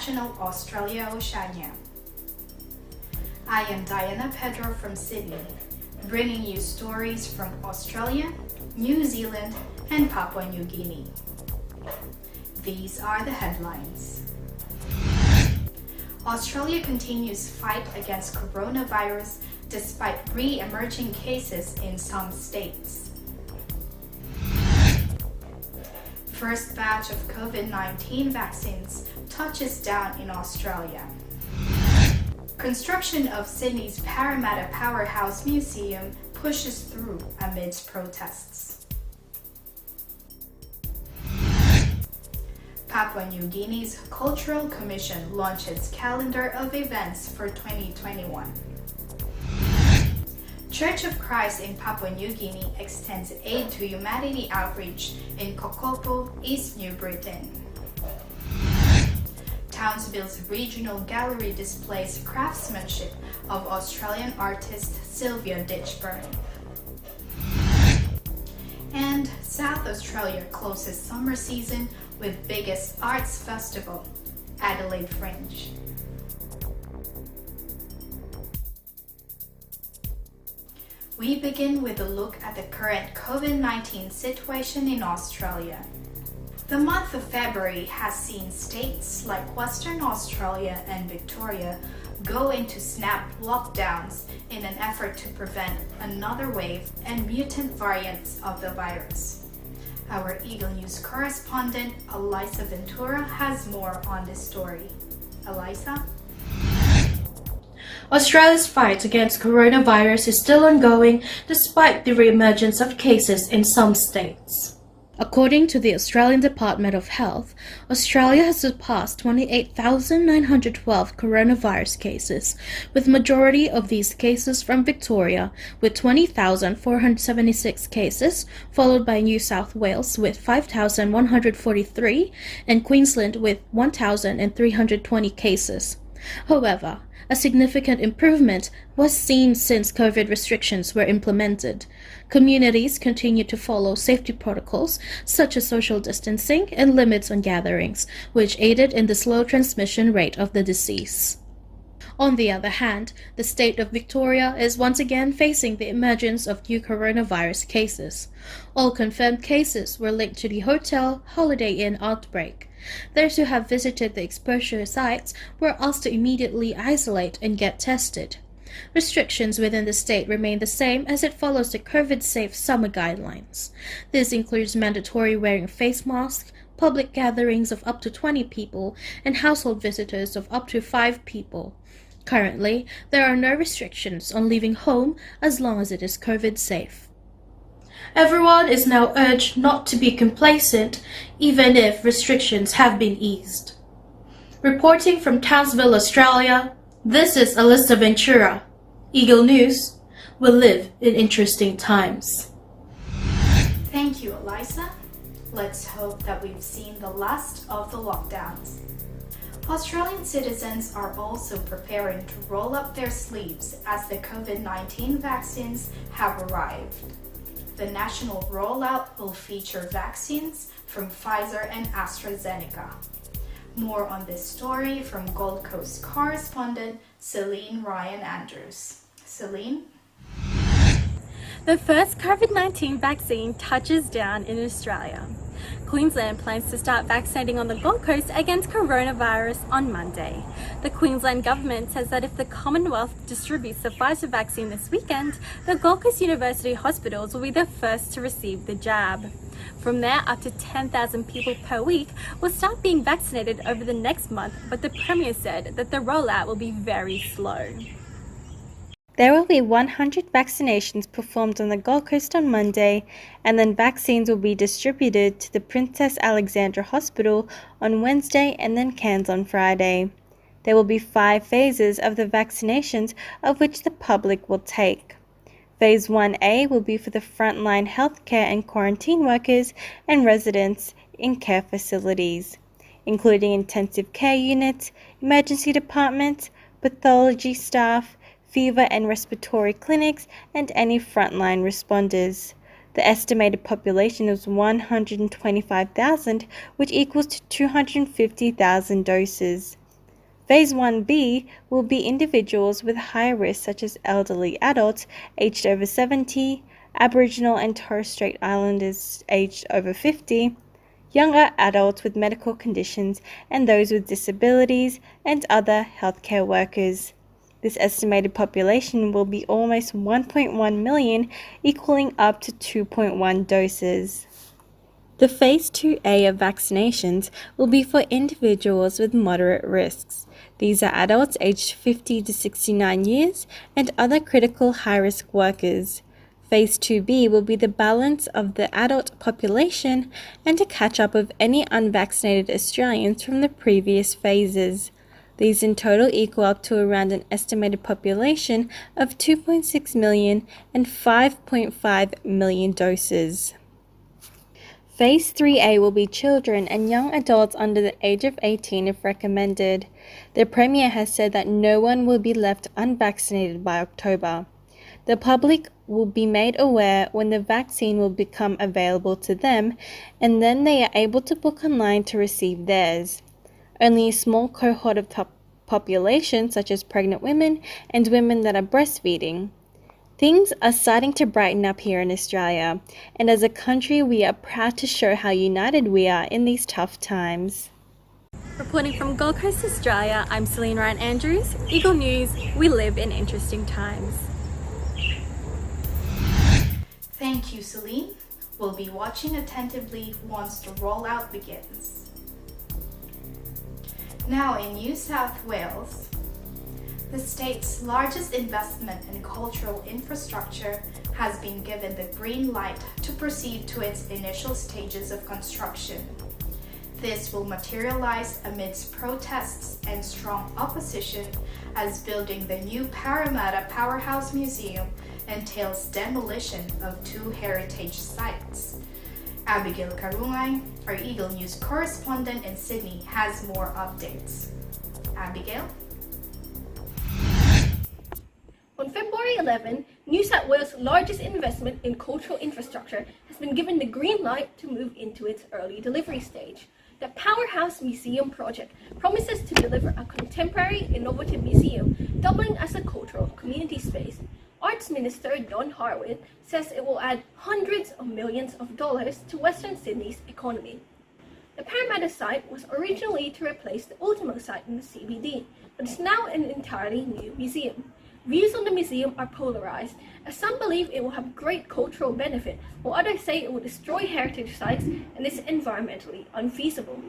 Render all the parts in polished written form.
International Australia Oceania. I am Diana Pedro from Sydney, bringing you stories from Australia, New Zealand, and Papua New Guinea. These are the headlines. Australia continues fight against coronavirus despite re-emerging cases in some states. First batch of COVID-19 vaccines touches down in Australia. Construction of Sydney's Parramatta Powerhouse Museum pushes through amidst protests. Papua New Guinea's Cultural Commission launches calendar of events for 2021. Church of Christ in Papua New Guinea extends aid to humanity outreach in Kokopo, East New Britain. Townsville's regional gallery displays craftsmanship of Australian artist Sylvia Ditchburn. And South Australia closes summer season with biggest arts festival, Adelaide Fringe. We begin with a look at the current COVID-19 situation in Australia. The month of February has seen states like Western Australia and Victoria go into snap lockdowns in an effort to prevent another wave and mutant variants of the virus. Our Eagle News correspondent Elisa Ventura has more on this story. Elisa? Australia's fight against coronavirus is still ongoing despite the re-emergence of cases in some states. According to the Australian Department of Health, Australia has surpassed 28,912 coronavirus cases, with majority of these cases from Victoria with 20,476 cases, followed by New South Wales with 5,143 and Queensland with 1,320 cases. However, a significant improvement was seen since COVID restrictions were implemented. Communities continue to follow safety protocols such as social distancing and limits on gatherings, which aided in the slow transmission rate of the disease. On the other hand, the state of Victoria is once again facing the emergence of new coronavirus cases. All confirmed cases were linked to the hotel Holiday Inn outbreak. Those who have visited the exposure sites were asked to immediately isolate and get tested. Restrictions within the state remain the same as it follows the COVID-safe summer guidelines. This includes mandatory wearing face masks, public gatherings of up to 20 people, and household visitors of up to 5 people. Currently, there are no restrictions on leaving home as long as it is COVID-safe. Everyone is now urged not to be complacent, even if restrictions have been eased. Reporting from Townsville, Australia, this is Elisa Ventura. Eagle News. We live in interesting times. Thank you, Elisa. Let's hope that we've seen the last of the lockdowns. Australian citizens are also preparing to roll up their sleeves as the COVID-19 vaccines have arrived. The national rollout will feature vaccines from Pfizer and AstraZeneca. More on this story from Gold Coast correspondent Celine Ryan Andrews. Celine? The first COVID-19 vaccine touches down in Australia. Queensland plans to start vaccinating on the Gold Coast against coronavirus on Monday. The Queensland government says that if the Commonwealth distributes the Pfizer vaccine this weekend, the Gold Coast University hospitals will be the first to receive the jab. From there, up to 10,000 people per week will start being vaccinated over the next month, but the Premier said that the rollout will be very slow. There will be 100 vaccinations performed on the Gold Coast on Monday, and then vaccines will be distributed to the Princess Alexandra Hospital on Wednesday and then Cairns on Friday. There will be 5 phases of the vaccinations, of which the public will take. Phase 1A will be for the frontline healthcare and quarantine workers and residents in care facilities, including intensive care units, emergency departments, pathology staff, fever and respiratory clinics, and any frontline responders. The estimated population is 125,000, which equals to 250,000 doses. Phase 1B will be individuals with higher risk such as elderly adults aged over 70, Aboriginal and Torres Strait Islanders aged over 50, younger adults with medical conditions and those with disabilities and other healthcare workers. This estimated population will be almost 1.1 million, equaling up to 2.1 doses. The Phase 2A of vaccinations will be for individuals with moderate risks. These are adults aged 50 to 69 years and other critical high-risk workers. Phase 2B will be the balance of the adult population and a catch-up of any unvaccinated Australians from the previous phases. These in total equal up to around an estimated population of 2.6 million and 5.5 million doses. Phase 3A will be children and young adults under the age of 18 if recommended. The Premier has said that no one will be left unvaccinated by October. The public will be made aware when the vaccine will become available to them, and then they are able to book online to receive theirs. Only a small cohort of population, such as pregnant women and women that are breastfeeding. Things are starting to brighten up here in Australia, and as a country we are proud to show how united we are in these tough times. Reporting from Gold Coast, Australia, I'm Celine Ryan Andrews. Eagle News, we live in interesting times. Thank you, Celine. We'll be watching attentively once the rollout begins. Now in New South Wales, the state's largest investment in cultural infrastructure has been given the green light to proceed to its initial stages of construction. This will materialize amidst protests and strong opposition as building the new Parramatta Powerhouse Museum entails demolition of 2 heritage sites. Abigail Karungai, our Eagle News correspondent in Sydney, has more updates. Abigail? On February 11, New South Wales' largest investment in cultural infrastructure has been given the green light to move into its early delivery stage. The Powerhouse Museum project promises to deliver a contemporary, innovative museum, doubling as a cultural community space. Arts Minister John Harwood says it will add hundreds of millions of dollars to Western Sydney's economy. The Parramatta site was originally to replace the Ultimo site in the CBD, but is now an entirely new museum. Views on the museum are polarized, as some believe it will have great cultural benefit, while others say it will destroy heritage sites and is environmentally unfeasible.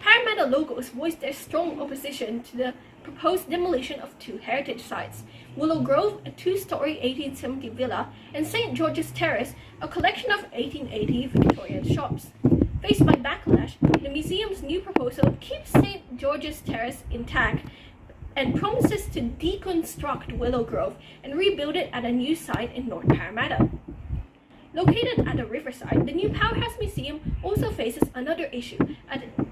Parramatta locals voiced their strong opposition to the proposed demolition of 2 heritage sites: Willow Grove, a 2-story 1870 villa, and St. George's Terrace, a collection of 1880 Victorian shops. Faced by backlash, the museum's new proposal keeps St. George's Terrace intact and promises to deconstruct Willow Grove and rebuild it at a new site in North Parramatta. Located at a riverside, the new Powerhouse Museum also faces another issue,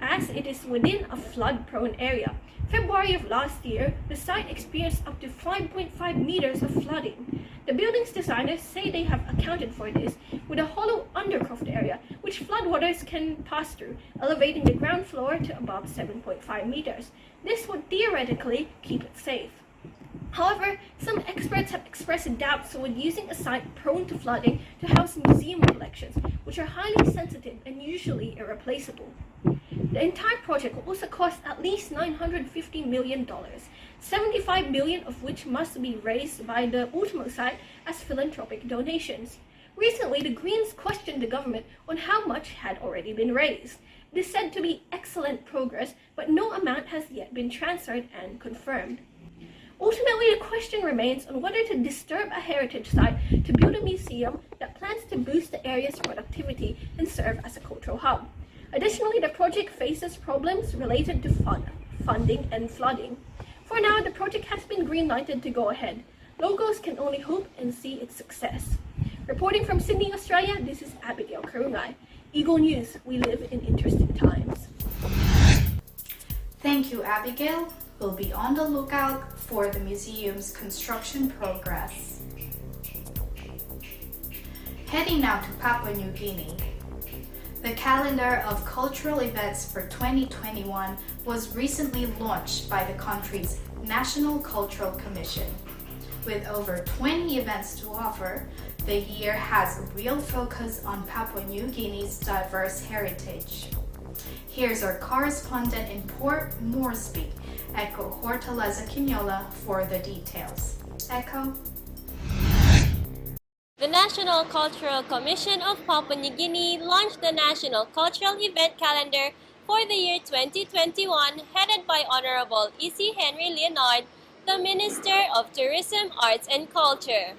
as it is within a flood-prone area. February of last year, the site experienced up to 5.5 meters of flooding. The building's designers say they have accounted for this with a hollow undercroft area, which floodwaters can pass through, elevating the ground floor to above 7.5 meters. This would theoretically keep it safe. However, some experts have expressed doubts with using a site prone to flooding to house museum collections, which are highly sensitive and usually irreplaceable. The entire project will also cost at least $950 million, $75 million of which must be raised by the Ultimo site as philanthropic donations. Recently, the Greens questioned the government on how much had already been raised. It is said to be excellent progress, but no amount has yet been transferred and confirmed. Ultimately, the question remains on whether to disturb a heritage site to build a museum that plans to boost the area's productivity and serve as a cultural hub. Additionally, the project faces problems related to funding and flooding. For now, the project has been green-lighted to go ahead. Locals can only hope and see its success. Reporting from Sydney, Australia, this is Abigail Karungai. Eagle News, we live in interesting times. Thank you, Abigail. We'll be on the lookout for the museum's construction progress. Heading now to Papua New Guinea. The calendar of cultural events for 2021 was recently launched by the country's National Cultural Commission. With over 20 events to offer, the year has a real focus on Papua New Guinea's diverse heritage. Here's our correspondent in Port Moresby, Echo Hortaleza Quinola, for the details. Echo? The National Cultural Commission of Papua New Guinea launched the National Cultural Event Calendar for the year 2021, headed by Honorable E.C. Henry Leonard, the Minister of Tourism, Arts and Culture.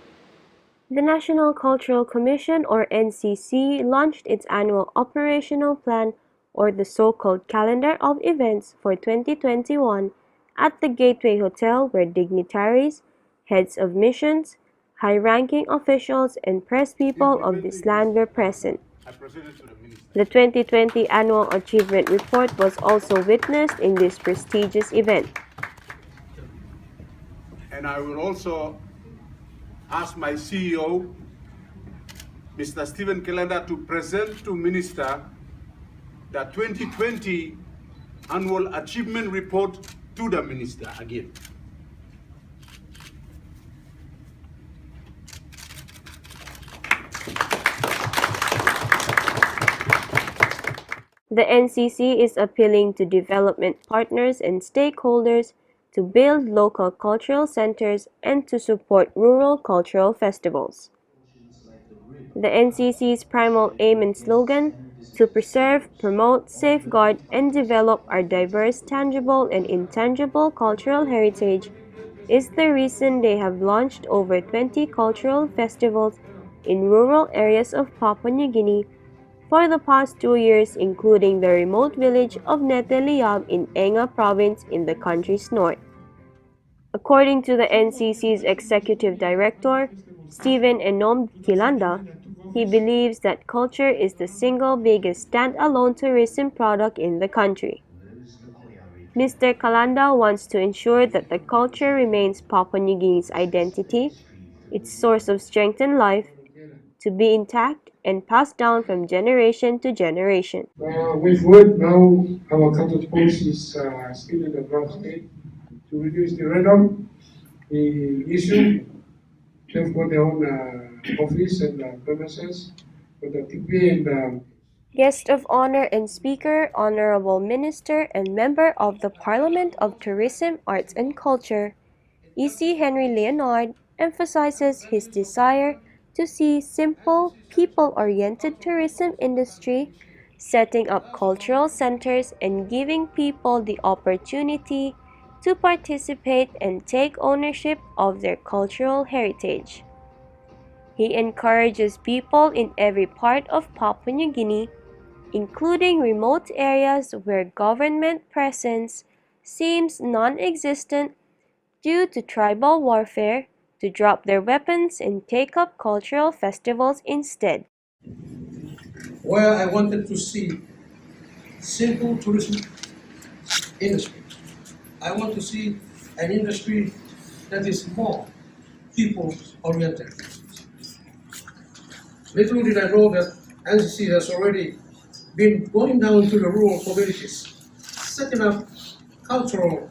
The National Cultural Commission, or NCC, launched its annual operational plan, or the so-called Calendar of Events for 2021, at the Gateway Hotel, where dignitaries, heads of missions, high-ranking officials, and press people of this land were present. The 2020 Annual Achievement Report was also witnessed in this prestigious event. And I will also ask my CEO, Mr. Stephen Calendar, to present to Minister the 2020 Annual Achievement Report to the Minister again. The NCC is appealing to development partners and stakeholders to build local cultural centers and to support rural cultural festivals. The NCC's primal aim and slogan, to preserve, promote, safeguard, and develop our diverse, tangible, and intangible cultural heritage, is the reason they have launched over 20 cultural festivals in rural areas of Papua New Guinea for the past 2 years, including the remote village of Neteliab in Enga province in the country's north. According to the NCC's executive director, Stephen Enom Kilanda, he believes that culture is the single biggest standalone tourism product in the country. Mr. Kalanda wants to ensure that the culture remains Papua New Guinea's identity, its source of strength and life, to be intact and passed down from generation to generation. We've heard now our cultural policy is still in the draft state to reduce the radon, the issue. They've got their own office and premises for the TP and Guest of honor and speaker, Honorable Minister and Member of the Parliament of Tourism, Arts and Culture, E.C. Henry Leonard, emphasizes his desire to see simple, people-oriented tourism industry, setting up cultural centers and giving people the opportunity to participate and take ownership of their cultural heritage. He encourages people in every part of Papua New Guinea, including remote areas where government presence seems non-existent due to tribal warfare, to drop their weapons and take up cultural festivals instead. Where I wanted to see simple tourism industry. I want to see an industry that is more people-oriented. Little did I know that NCC has already been going down to the rural communities, setting up cultural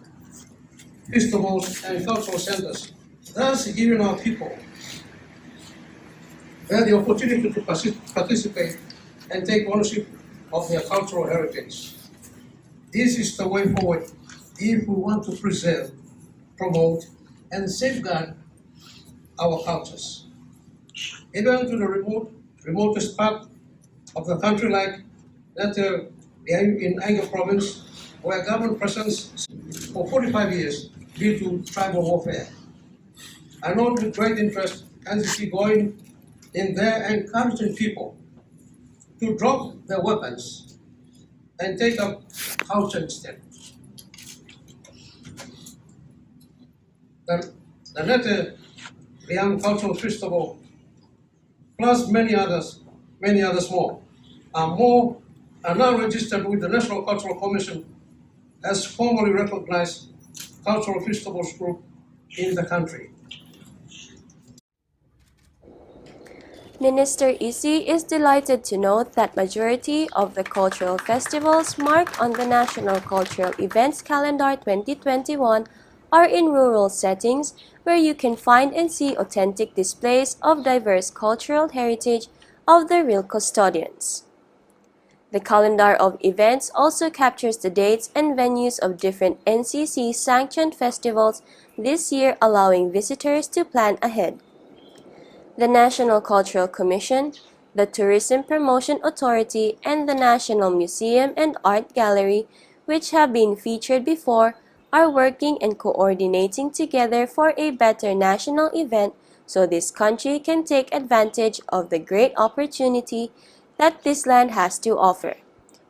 festivals and cultural centers, thus giving our people the opportunity to participate and take ownership of their cultural heritage. This is the way forward if we want to preserve, promote, and safeguard our cultures. Even to the remotest part of the country, like that in Enga province, where government presence for 45 years due to tribal warfare. I know with great interest NCC going in there and encouraging people to drop their weapons and take up culture instead. The Nete Liang Cultural Festival, plus many others more, are now registered with the National Cultural Commission as formally recognized cultural festivals group in the country. Minister Isi is delighted to note that majority of the cultural festivals marked on the National Cultural Events Calendar 2021 are in rural settings where you can find and see authentic displays of diverse cultural heritage of the real custodians. The calendar of events also captures the dates and venues of different NCC-sanctioned festivals this year, allowing visitors to plan ahead. The National Cultural Commission, the Tourism Promotion Authority, and the National Museum and Art Gallery, which have been featured before, are working and coordinating together for a better national event so this country can take advantage of the great opportunity that this land has to offer.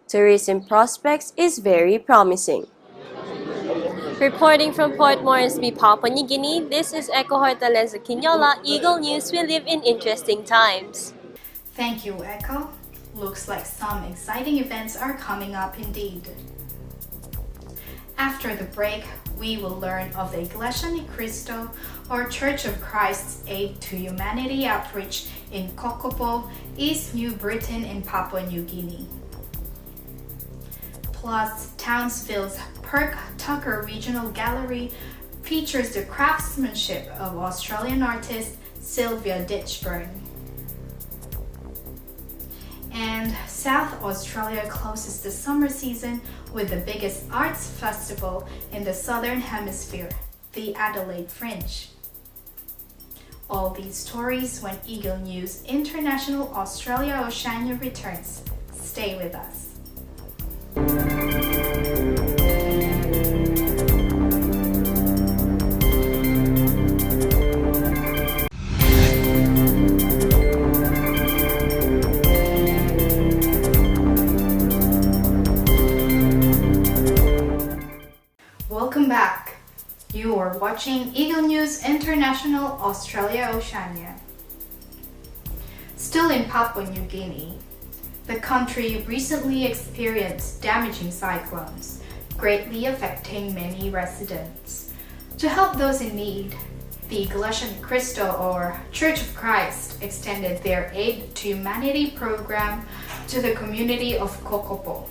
Tourism prospects is very promising. Reporting from Port Moresby, Papua New Guinea, this is Echo Hortaleza Quinola, Eagle News. We live in interesting times. Thank you, Echo. Looks like some exciting events are coming up indeed. After the break, we will learn of the Iglesia Ni Cristo, or Church of Christ's Aid to Humanity outreach in Kokopo, East New Britain in Papua New Guinea. Plus, Townsville's Perk Tucker Regional Gallery features the craftsmanship of Australian artist Sylvia Ditchburn. And South Australia closes the summer season with the biggest arts festival in the Southern Hemisphere, the Adelaide Fringe. All these stories when Eagle News International Australia Oceania returns. Stay with us. Welcome back. You are watching Eagle News International Australia Oceania. Still in Papua New Guinea, the country recently experienced damaging cyclones, greatly affecting many residents. To help those in need, the Iglesia Ni Cristo, or Church of Christ, extended their Aid to Humanity program to the community of Kokopo.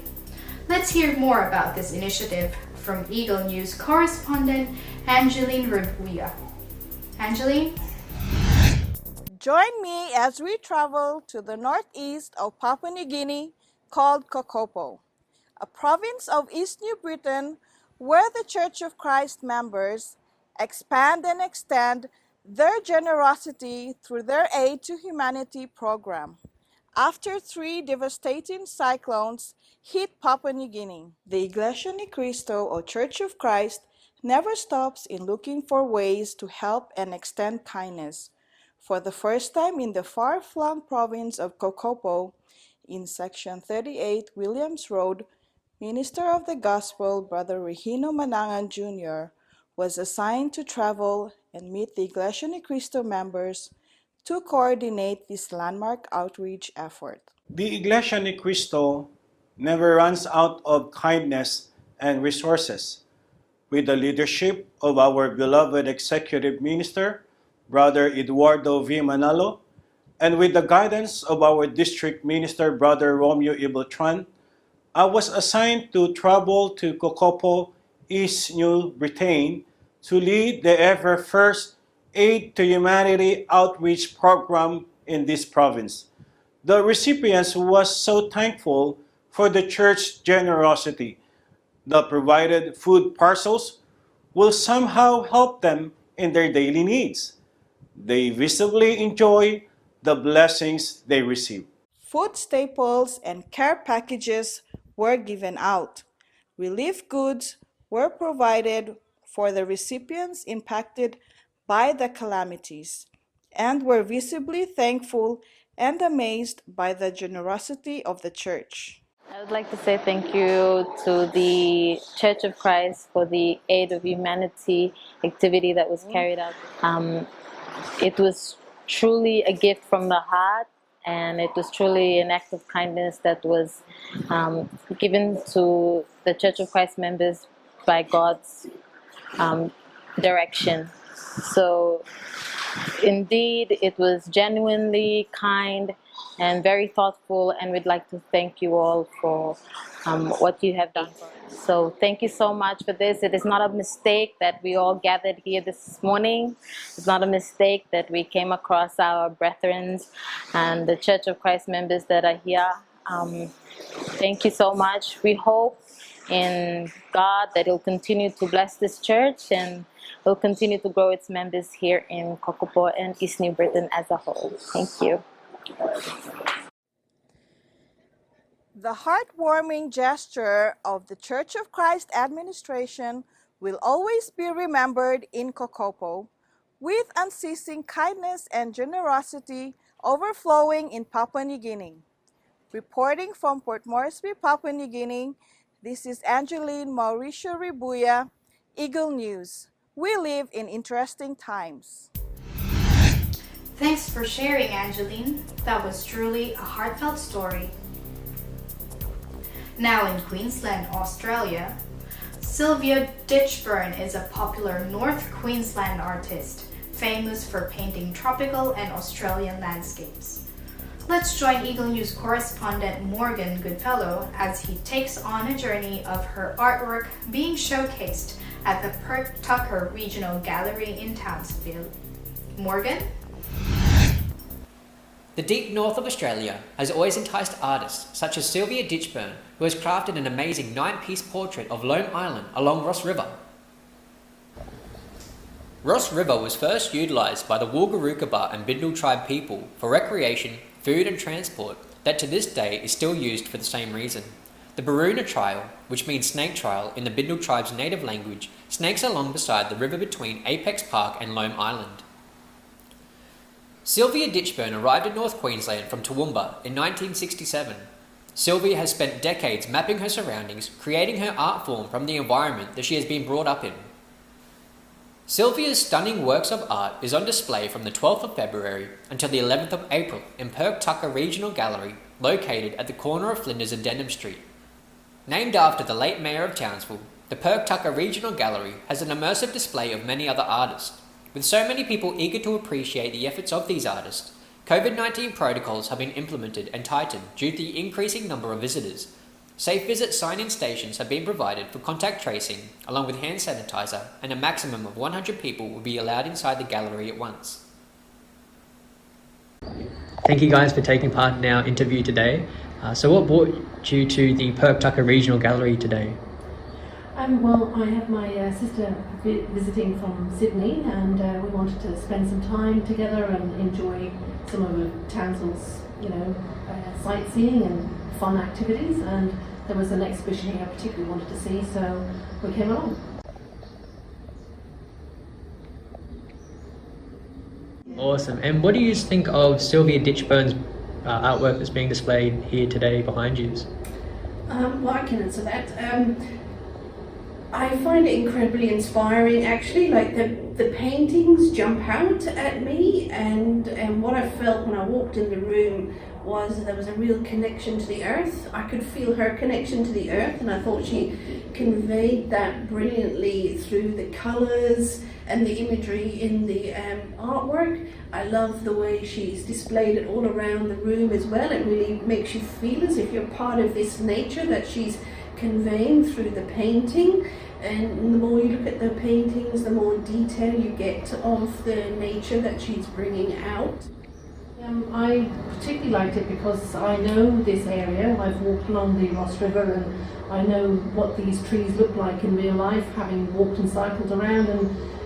Let's hear more about this initiative from Eagle News correspondent Angeline Rabuya. Angeline? Join me as we travel to the northeast of Papua New Guinea called Kokopo, a province of East New Britain where the Church of Christ members expand and extend their generosity through their Aid to Humanity program. After 3 devastating cyclones hit Papua New Guinea, the Iglesia Ni Cristo, or Church of Christ, never stops in looking for ways to help and extend kindness. For the first time in the far-flung province of Kokopo, in Section 38 Williams Road, Minister of the Gospel Brother Regino Manangan Jr. was assigned to travel and meet the Iglesia Ni Cristo members to coordinate this landmark outreach effort. The Iglesia Ni Cristo never runs out of kindness and resources. With the leadership of our beloved Executive Minister, Brother Eduardo V. Manalo, and with the guidance of our District Minister, Brother Romeo E. Beltran, I was assigned to travel to Kokopo, East New Britain, to lead the ever first Aid to Humanity outreach program in this province. The recipients was so thankful for the church's generosity. The provided food parcels will somehow help them in their daily needs. They visibly enjoy the blessings they receive. Food staples and care packages were given out. Relief goods were provided for the recipients impacted by the calamities, and were visibly thankful and amazed by the generosity of the church. I would like to say thank you to the Church of Christ for the Aid of Humanity activity that was carried out. It was truly a gift from the heart, and it was truly an act of kindness that was given to the Church of Christ members by God's direction. So Indeed, it was genuinely kind and very thoughtful, and we'd like to thank you all for what you have done for us. So thank you so much for this. It is not a mistake that we all gathered here this morning. It's not a mistake that we came across our brethren and the Church of Christ members that are here. Thank you so much. We hope in God that He'll continue to bless this church and will continue to grow its members here in Kokopo and East New Britain as a whole. Thank you. The heartwarming gesture of the Church of Christ administration will always be remembered in Kokopo, with unceasing kindness and generosity overflowing in Papua New Guinea. Reporting from Port Moresby, Papua New Guinea, this is Angeline Mauricio Ribuya, Eagle News. We live in interesting times. Thanks for sharing, Angeline. That was truly a heartfelt story. Now in Queensland, Australia, Sylvia Ditchburn is a popular North Queensland artist, famous for painting tropical and Australian landscapes. Let's join Eagle News correspondent Morgan Goodfellow as he takes on a journey of her artwork being showcased at the Perth Tucker Regional Gallery in Townsville. Morgan? The deep north of Australia has always enticed artists such as Sylvia Ditchburn, who has crafted an amazing 9-piece portrait of Lone Island along Ross River. Ross River was first utilised by the Wulgarukaba and Bindal tribe people for recreation, food and transport that to this day is still used for the same reason. The Baruna Trail, which means snake trail in the Bindal tribe's native language, snakes along beside the river between Apex Park and Lone Island. Sylvia Ditchburn arrived in North Queensland from Toowoomba in 1967. Sylvia has spent decades mapping her surroundings, creating her art form from the environment that she has been brought up in. Sylvia's stunning works of art is on display from the 12th of February until the 11th of April in Perth Tucker Regional Gallery, located at the corner of Flinders and Denham Street. Named after the late Mayor of Townsville, the Perth Tucker Regional Gallery has an immersive display of many other artists. With so many people eager to appreciate the efforts of these artists, COVID-19 protocols have been implemented and tightened due to the increasing number of visitors. Safe visit sign-in stations have been provided for contact tracing, along with hand sanitizer, and a maximum of 100 people will be allowed inside the gallery at once. Thank you guys for taking part in our interview today. So what brought you to the Perth Tucker Regional Gallery today? Well, I have my sister visiting from Sydney, and we wanted to spend some time together and enjoy some of Townsville's, sightseeing and fun activities. And there was an exhibition here I particularly wanted to see, so we came along. Awesome. And what do you think of Sylvia Ditchburn's artwork that's being displayed here today behind you? Well, I can answer that. I find it incredibly inspiring, actually. Like the paintings jump out at me, and what I felt when I walked in the room was there was a real connection to the earth. I could feel her connection to the earth, and I thought she conveyed that brilliantly through the colours and the imagery in the artwork. I love the way she's displayed it all around the room as well. It really makes you feel as if you're part of this nature that she's conveying through the painting. And the more you look at the paintings, the more detail you get of the nature that she's bringing out. I particularly liked it because I know this area. I've walked along the Ross River, and I know what these trees look like in real life, having walked and cycled around,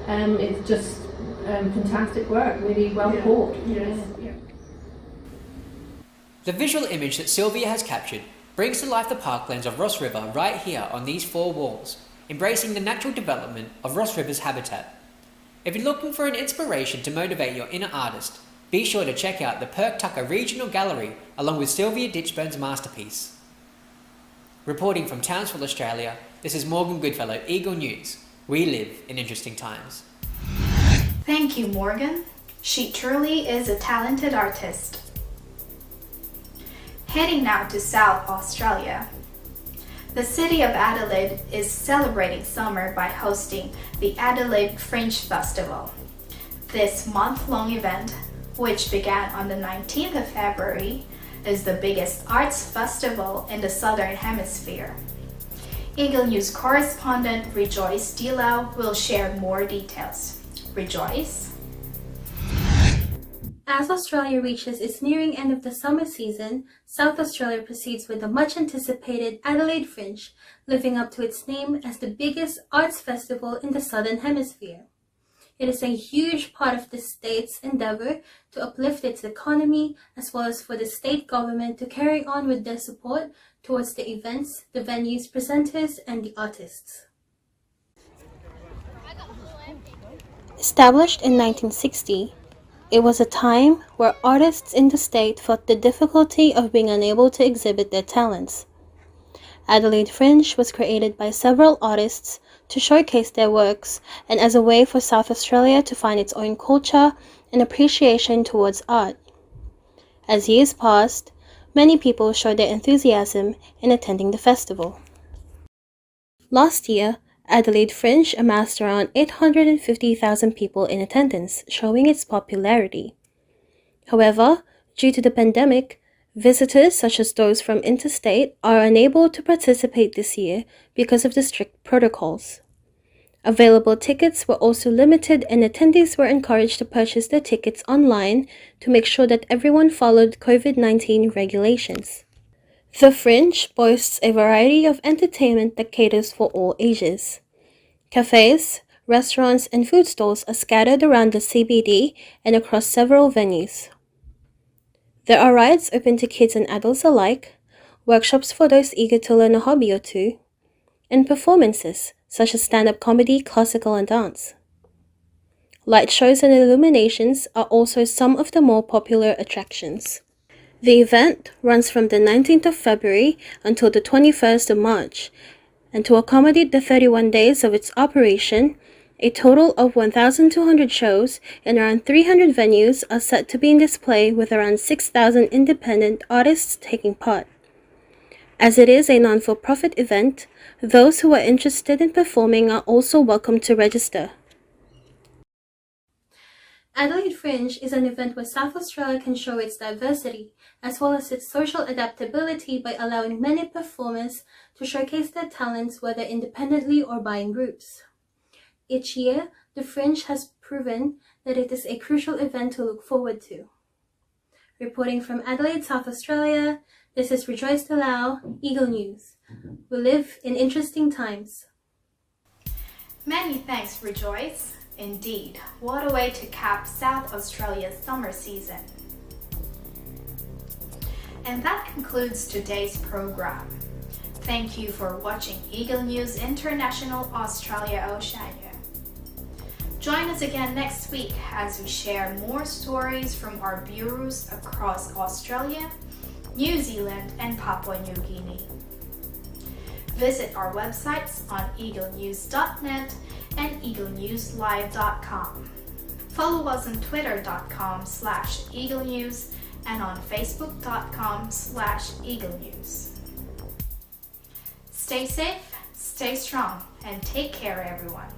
and it's just fantastic work, really well caught. Yes. Yeah. The visual image that Sylvia has captured brings to life the parklands of Ross River right here on these 4 walls, embracing the natural development of Ross River's habitat. If you're looking for an inspiration to motivate your inner artist, be sure to check out the Perth Tucker Regional Gallery along with Sylvia Ditchburn's masterpiece. Reporting from Townsville, Australia, this is Morgan Goodfellow, Eagle News. We live in interesting times. Thank you, Morgan. She truly is a talented artist. Heading now to South Australia. The city of Adelaide is celebrating summer by hosting the Adelaide Fringe Festival. This month-long event, which began on the 19th of February, is the biggest arts festival in the Southern Hemisphere. Eagle News correspondent Rejoice Dilau will share more details. Rejoice? As Australia reaches its nearing end of the summer season, South Australia proceeds with the much-anticipated Adelaide Fringe, living up to its name as the biggest arts festival in the Southern Hemisphere. It is a huge part of the state's endeavour to uplift its economy, as well as for the state government to carry on with their support towards the events, the venues, presenters, and the artists. Established in 1960, it was a time where artists in the state felt the difficulty of being unable to exhibit their talents. Adelaide Fringe was created by several artists to showcase their works and as a way for South Australia to find its own culture and appreciation towards art. As years passed, many people showed their enthusiasm in attending the festival. Last year, Adelaide Fringe amassed around 850,000 people in attendance, showing its popularity. However, due to the pandemic, visitors such as those from interstate are unable to participate this year because of the strict protocols. Available tickets were also limited, and attendees were encouraged to purchase their tickets online to make sure that everyone followed COVID-19 regulations. The Fringe boasts a variety of entertainment that caters for all ages. Cafes, restaurants, and food stalls are scattered around the CBD and across several venues. There are rides open to kids and adults alike, workshops for those eager to learn a hobby or two, and performances such as stand-up comedy, classical, and dance. Light shows and illuminations are also some of the more popular attractions. The event runs from the 19th of February until the 21st of March, and to accommodate the 31 days of its operation, a total of 1,200 shows and around 300 venues are set to be in display, with around 6,000 independent artists taking part. As it is a non-for-profit event, those who are interested in performing are also welcome to register. Adelaide Fringe is an event where South Australia can show its diversity, as well as its social adaptability, by allowing many performers to showcase their talents, whether independently or by in groups. Each year, the Fringe has proven that it is a crucial event to look forward to. Reporting from Adelaide, South Australia, this is Rejoice Dilau, Eagle News. We live in interesting times. Many thanks, Rejoice. Indeed, what a way to cap South Australia's summer season. And that concludes today's program. Thank you for watching Eagle News International Australia Oceania. Join us again next week as we share more stories from our bureaus across Australia, New Zealand, and Papua New Guinea. Visit our websites on eaglenews.net and eaglenewslive.com. Follow us on twitter.com/eaglenews and on facebook.com/eaglenews. Stay safe, stay strong, and take care, everyone.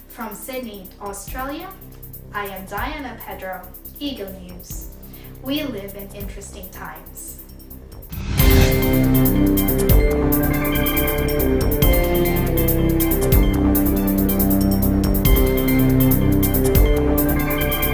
From Sydney, Australia, I am Diana Pedro, Eagle News. We live in interesting times.